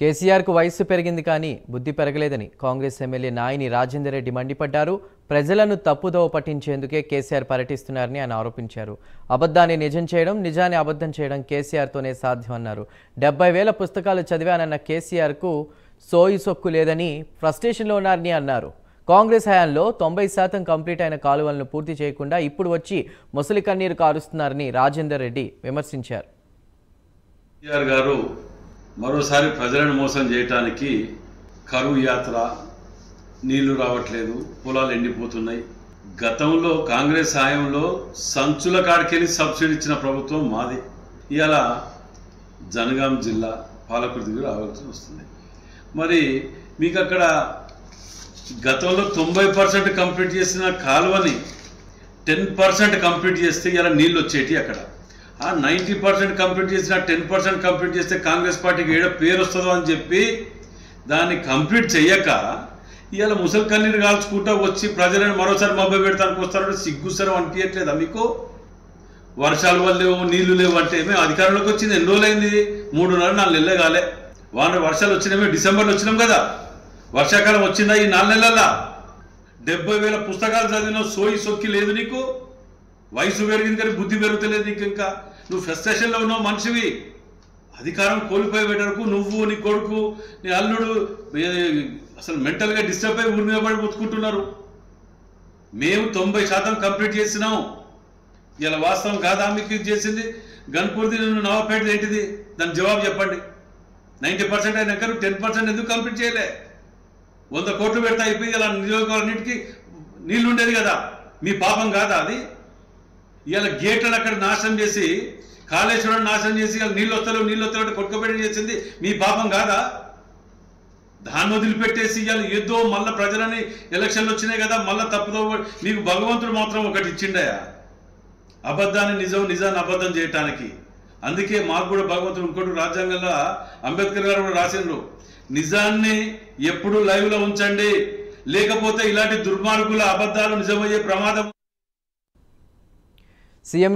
కేసీఆర్ కు వయస్సు పెరిగింది కానీ బుద్ధి పెరగలేదని కాంగ్రెస్ ఎమ్మెల్యే నాయిని రాజేందర్ రెడ్డి మండిపడ్డారు. ప్రజలను తప్పుదోవ పట్టించేందుకే కేసీఆర్ పర్యటిస్తున్నారని ఆయన ఆరోపించారు. అబద్ధాన్ని నిజం చేయడం, నిజాన్ని అబద్ధం చేయడం కేసీఆర్ తోనే సాధ్యమన్నారు. 70,000 పుస్తకాలు చదివానన్న కేసీఆర్ కు సోయి సొక్కు లేదని ఫ్రస్ట్రేషన్లో ఉన్నారని అన్నారు. కాంగ్రెస్ హయాంలో 90% కంప్లీట్ అయిన కాలువలను పూర్తి చేయకుండా ఇప్పుడు వచ్చి ముసలి కన్నీరు కారుస్తున్నారని రాజేందర్ రెడ్డి విమర్శించారు. కేసీఆర్ గారు మరోసారి ప్రజలను మోసం చేయడానికి కరువు యాత్ర, నీళ్లు రావట్లేదు, పొలాలు ఎండిపోతున్నాయి. గతంలో కాంగ్రెస్ హయాంలో సంచుల కాడికెళ్ళి సబ్సిడీ ఇచ్చిన ప్రభుత్వం మాది. ఇవాళ జనగాం జిల్లా పాలకుర్తికి రావాల్సి వస్తుంది. మరి మీకు అక్కడ గతంలో 90% కంప్లీట్ చేసిన కాలువని 10% కంప్లీట్ చేస్తే ఇలా నీళ్ళు వచ్చేటి. అక్కడ ఆ 90% కంప్లీట్ చేసిన 10% కంప్లీట్ చేస్తే కాంగ్రెస్ పార్టీకి ఏడ పేరు వస్తుందో అని చెప్పి దాన్ని కంప్లీట్ చెయ్యక ఇవాళ ముసలి కన్నీరు కాల్చుకుంటా వచ్చి ప్రజలను మరోసారి మబ్బ పెడతానికి వస్తారంటే సిగ్గుసరం అనిపించట్లేదా మీకు? వర్షాలు వల్ల లేవు, నీళ్లు లేవు అంటే మేము అధికారంలోకి వచ్చింది ఎన్ని రోజులైంది? 3.5-4 నెలలే కాలే. వర్షాలు వచ్చినామే డిసెంబర్లో వచ్చినాం కదా. వర్షాకాలం వచ్చిందా ఈ 4 నెలల్లో? 70,000 పుస్తకాలు చదివిన సోయి సొక్కి లేదు నీకు. వయసు పెరిగింది కానీ బుద్ధి పెరుగుతలేదు నీకు. ఇంకా నువ్వు ఫ్రస్ట్రేషన్లో ఉన్నావు మనిషివి. అధికారం కోల్పోయే వరకు నువ్వు, నీ కొడుకు, నీ అల్లుడు అసలు మెంటల్గా డిస్టర్బ్ అయ్యి ఊరి మీద పడి బతుకుంటున్నారు. మేము 90% కంప్లీట్ చేసినాం. ఇలా వాస్తవం కాదా మీకు చేసింది? గన్పూర్ది నవాపేట ఏంటిది? దాని జవాబు చెప్పండి. 90% అయినాక 10% ఎందుకు కంప్లీట్ చేయలే? 100 కోట్లు పెడతా అయిపోయి ఇలా నియోజకవర్గాలన్నిటికీ నీళ్ళు ఉండేది కదా. మీ పాపం కాదా అది? ఇవాళ గేట్లను అక్కడ నాశనం చేసి, కాళేశ్వరం నాశనం చేసి ఇవాళ నీళ్ళు వస్తలేవు కొట్టుకోబెట్టి చేసింది మీ పాపం కాదా? దాన్ని వదిలిపెట్టేసి ఇవాళ ఏదో మళ్ళీ ప్రజలని ఎలక్షన్లు వచ్చినాయి కదా, మళ్ళీ తప్పుదో. మీకు భగవంతుడు మాత్రం ఒకటి ఇచ్చిండయా, అబద్ధాన్ని నిజం, నిజాన్ని అబద్ధం చేయటానికి. అందుకే మాకు కూడా భగవంతుడు ఇంకోటి రాజ్యాంగంలో అంబేద్కర్ గారు కూడా రాసిండ్రు, నిజాన్ని ఎప్పుడు లైవ్లో ఉంచండి, లేకపోతే ఇలాంటి దుర్మార్గుల అబద్ధాలు నిజమయ్యే ప్రమాదం. సీఎం